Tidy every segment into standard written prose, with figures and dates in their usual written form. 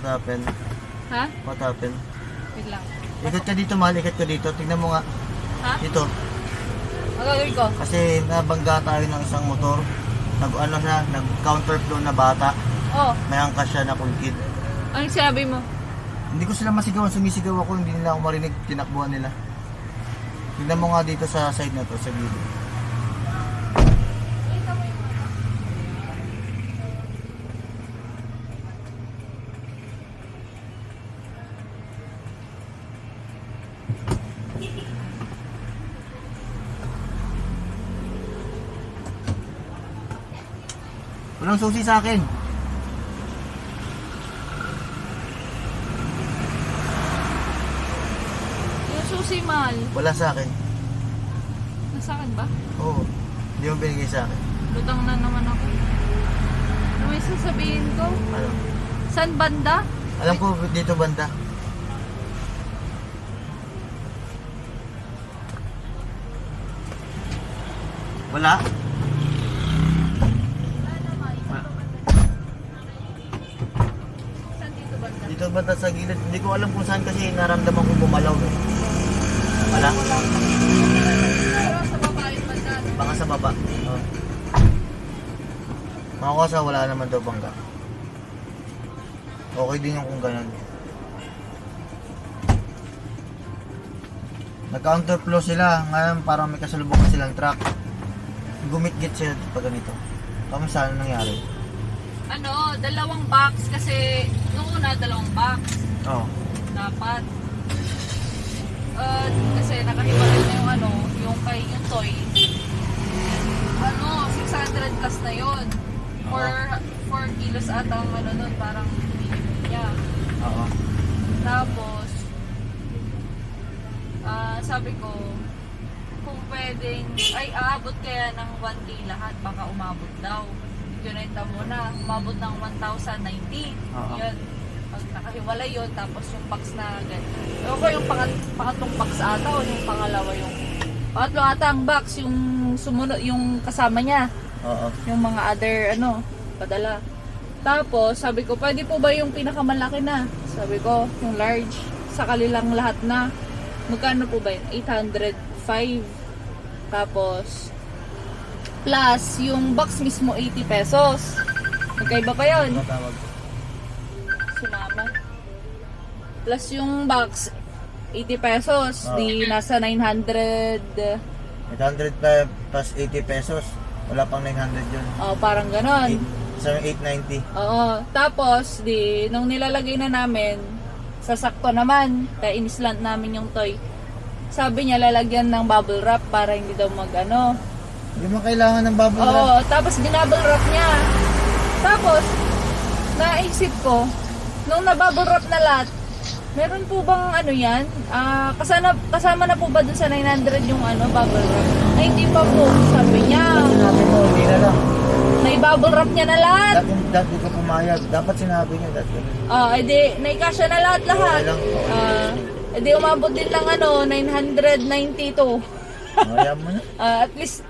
happened? Ha? What happened? Wait lang. Ikot ka dito, mahal. Ikot ka dito. Tingnan mo nga. Ha? Dito. Ang gagawin ko? Kasi nabangga tayo ng isang motor. Nag-counterflow na bata. Oh, May angkas siya na kulkid. anong sinabi mo? Hindi ko sila masigawan. Sumisigaw ako. Hindi nila ako marinig. Tinakbuhan nila. Tingnan mo nga dito sa side na to, sa gilid. Walang susi sa akin. Yung susi, mahal. Wala sa akin. Nasa akin ba? Oo. Hindi mo binigay sa akin. Lutang na naman ako. Ano may sasabihin ko? Ano? San banda? Alam ko dito banda. Wala? San dito banda? Dito banda sa gilid. Hindi ko alam kung saan kasi naramdaman ko bumalaw. Eh. Wala? Pero sa baba yung banda. No? Baka sa baba. Oh. Mga kasa, wala naman daw bangga. Okay din yung kung ganun. Nag-counterflow sila. Ngayon parang may kasalubong silang truck. Gumit-git sila pag ganito. Kami saan nangyari? Ano, dalawang box kasi nung una dalawang box. Oo. Dapat. Kasi nakahiwalay na yung ano, yung kay yung toy. Ano, 600 plus na yun. 4 kilos ata ang ano nun, parang minimum niya. Oo. Tapos, sabi ko, kung pwedeng, ay aabot kaya ng 1K lahat, baka umabot daw. Kinenta mo na, umabot ng 1,090. Oo. Yun. Pag nakahiwalay yun, tapos yung box na ganyan. Ewan ko yung pangatlong box ata o yung pangalawa yung pangatlo ata ang box, yung sumunod, yung kasama niya. Oo. Yung mga other, padala. Tapos, sabi ko, pwede po ba yung pinakamalaki na? Sabi ko, yung large. Sa kanilang lahat na. Magkano po ba yun? 805. Tapos, plus, yung box mismo 80 pesos. Magkaiba pa yun. Ano tawag? Sumama. Plus yung box, 80 pesos. Oh. Di nasa 900. 800 plus 80 pesos. Wala pang 900 yun. Parang ganon. Isang 890. Oo. Tapos, nung nilalagay na namin, sasakto naman, kaya inislant namin yung toy. Sabi niya, lalagyan ng bubble wrap para hindi daw mag-ano. Hindi mo kailangan ng bubble wrap. Oo, tapos binubble wrap niya. Tapos, naisip ko, nung nabubble wrap na lahat, meron po bang ano yan? Kasama na po ba dun sa 900 yung bubble wrap? Ay, hindi pa po. Sabi niya, Sinabi mo, hindi na lang. naibubble wrap niya na lahat. Dati ka pumayag. Dapat sinabi niya. Dati. Edi, naikasya na lahat-lahat. Okay lang. Edi, umabot din lang 992. Kaya mo na. At least,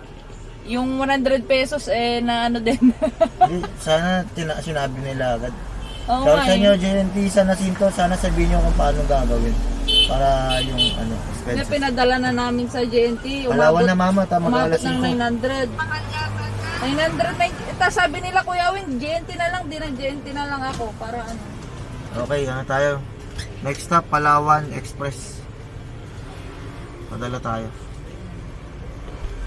yung 100 pesos, na ano din. Hindi, sana sinabi nila agad. Oo So, nga sa inyo, eh. JNT, sana Sinto, sana sabihin nyo kung paano gagawin. Para yung Na expenses. pinadala na namin sa JNT. Palawan na mama, tama ka umabot alas ng 900. 900. Tapos sabi nila, Kuya Wing, JNT na lang. Di nag-JNT na lang ako. Para ano. Okay, tayo. Next stop, Palawan Express. Padala tayo.